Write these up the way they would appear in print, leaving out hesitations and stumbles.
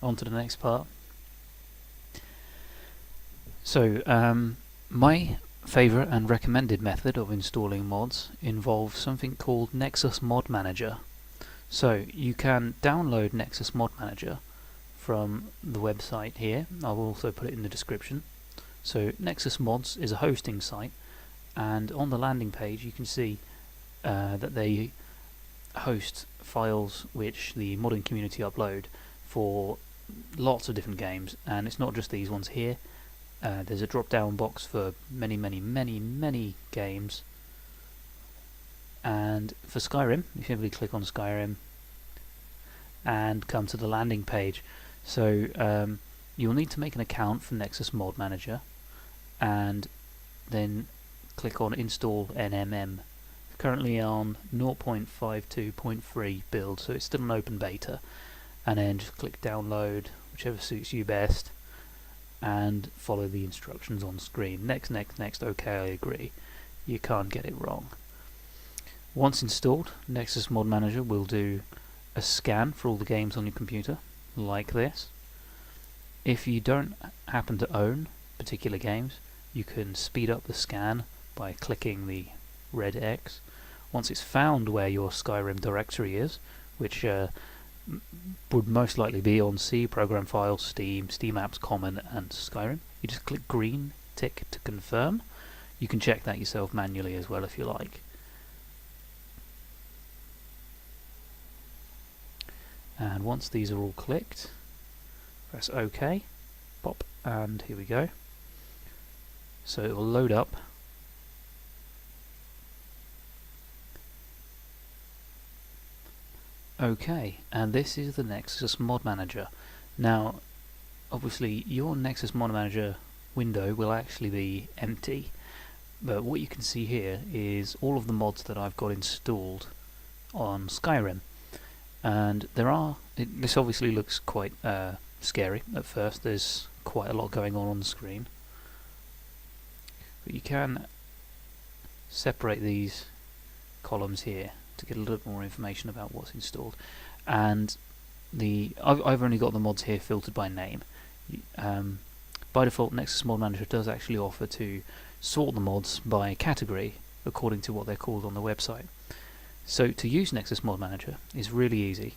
on to the next part. So, my favourite and recommended method of installing mods involves something called Nexus Mod Manager. So, you can download Nexus Mod Manager from the website here. I'll also put it in the description. So, Nexus Mods is a hosting site, and on the landing page you can see that they host files which the modding community upload for lots of different games, and it's not just these ones here. There's a drop down box for many games, and for Skyrim you simply click on Skyrim and come to the landing page. So you'll need to make an account for Nexus Mod Manager and then click on install NMM. Currently on 0.52.3 build, so it's still an open beta, and then just click download, whichever suits you best, and follow the instructions on screen. Next, okay, I agree. You can't get it wrong. Once installed, Nexus Mod Manager will do a scan for all the games on your computer, like this. If you don't happen to own particular games, you can speed up the scan by clicking the red X. Once it's found where your Skyrim directory is, which would most likely be on C, Program Files, Steam, Steam Apps Common, and Skyrim, you just click green tick to confirm. You can check that yourself manually as well if you like. And once these are all clicked, press OK, pop, and here we go. So it will load up. Okay, and this is the Nexus Mod Manager. Now, obviously, your Nexus Mod Manager window will actually be empty, but what you can see here is all of the mods that I've got installed on Skyrim. And this obviously looks quite scary at first. There's quite a lot going on the screen, but you can separate these columns here to get a little bit more information about what's installed. And I've only got the mods here filtered by name. By default, Nexus Mod Manager does actually offer to sort the mods by category according to what they're called on the website. So to use Nexus Mod Manager is really easy.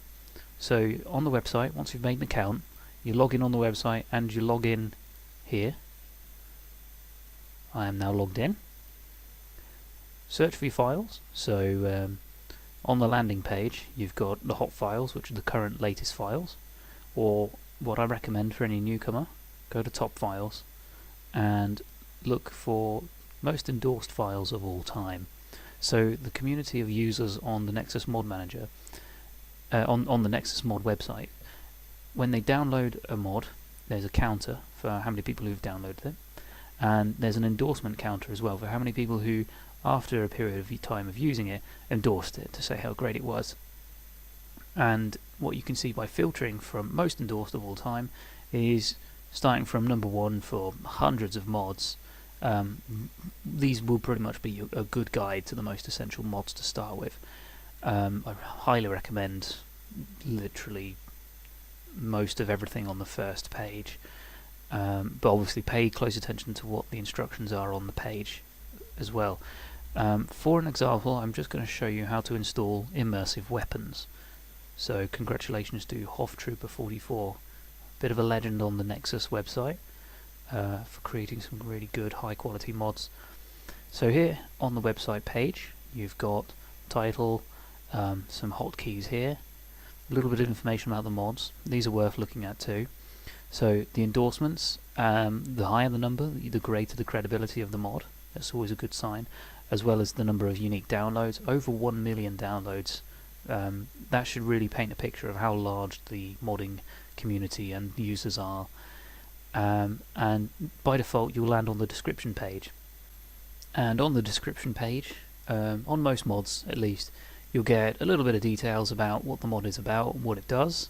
So on the website, once you've made an account, you log in on the website and you log in here. I am now logged in. Search for your files. So on the landing page you've got the hot files, which are the current latest files, or what I recommend for any newcomer, go to top files and look for most endorsed files of all time. So the community of users on the Nexus Mod Manager, on the Nexus Mod website, when they download a mod, there's a counter for how many people who've downloaded it, and there's an endorsement counter as well for how many people who, after a period of time of using it, endorsed it to say how great it was. And what you can see by filtering from most endorsed of all time is starting from number 1 for hundreds of mods. These will pretty much be a good guide to the most essential mods to start with. I highly recommend literally most of everything on the first page, but obviously pay close attention to what the instructions are on the page as well. For an example, I'm just going to show you how to install immersive weapons. So congratulations to Hoftrooper44, bit of a legend on the Nexus website, for creating some really good high quality mods. So here on the website page you've got title, some hotkeys here, a little bit of information about the mods. These are worth looking at too. So the endorsements, the higher the number, the greater the credibility of the mod. That's always a good sign, as well as the number of unique downloads. Over 1 million downloads. That should really paint a picture of how large the modding community and users are. And by default you'll land on the description page. And on the description page, on most mods at least, you'll get a little bit of details about what the mod is about, what it does.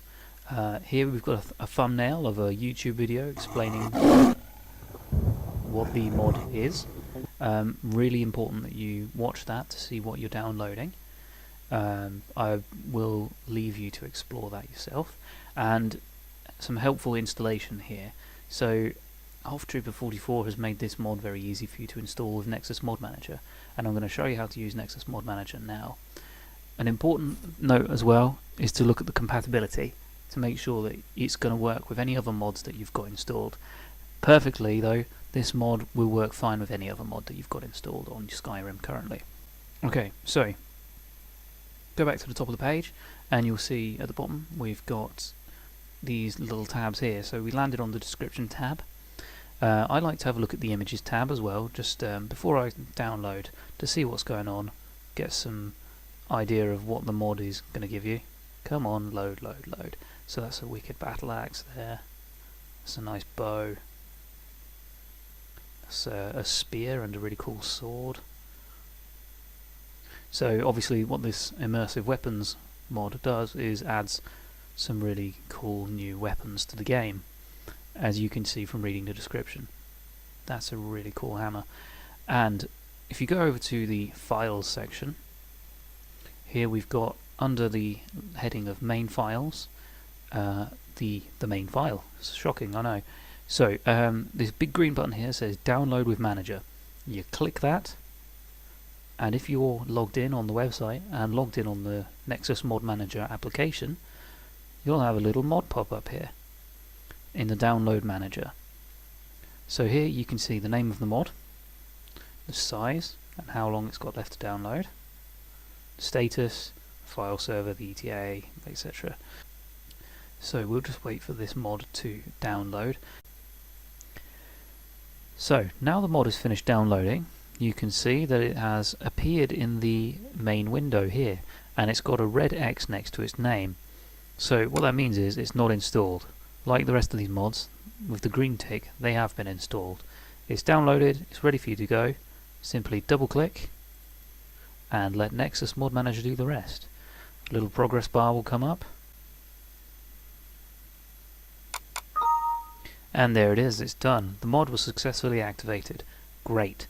Here we've got a thumbnail of a YouTube video explaining what the mod is. Really important that you watch that to see what you're downloading. I will leave you to explore that yourself. And some helpful installation here. So Off Trooper 44 has made this mod very easy for you to install with Nexus Mod Manager, and I'm going to show you how to use Nexus Mod Manager now. An important note as well is to look at the compatibility to make sure that it's going to work with any other mods that you've got installed. Perfectly though, this mod will work fine with any other mod that you've got installed on Skyrim currently. Okay, so go back to the top of the page and you'll see at the bottom we've got these little tabs here. So we landed on the description tab. I like to have a look at the images tab as well, just before I download, to see what's going on, get some idea of what the mod is going to give you. Come on, load, load, load. So that's a wicked battle axe there. That's a nice bow. That's a spear and a really cool sword. So obviously what this immersive weapons mod does is adds some really cool new weapons to the game, as you can see from reading the description. That's a really cool hammer. And if you go over to the files section, here we've got under the heading of main files, the main file. It's shocking, I know. So this big green button here says download with manager. You click that, and if you're logged in on the website and logged in on the Nexus Mod Manager application, you'll have a little mod pop up here in the download manager. So here you can see the name of the mod, the size and how long it's got left to download, status, file server, the ETA, etc. So we'll just wait for this mod to download. So now the mod is finished downloading, you can see that it has appeared in the main window here, and it's got a red X next to its name. So what that means is it's not installed. Like the rest of these mods, with the green tick, they have been installed. It's downloaded, it's ready for you to go. Simply double click and let Nexus Mod Manager do the rest. A little progress bar will come up. And there it is, it's done. The mod was successfully activated. Great.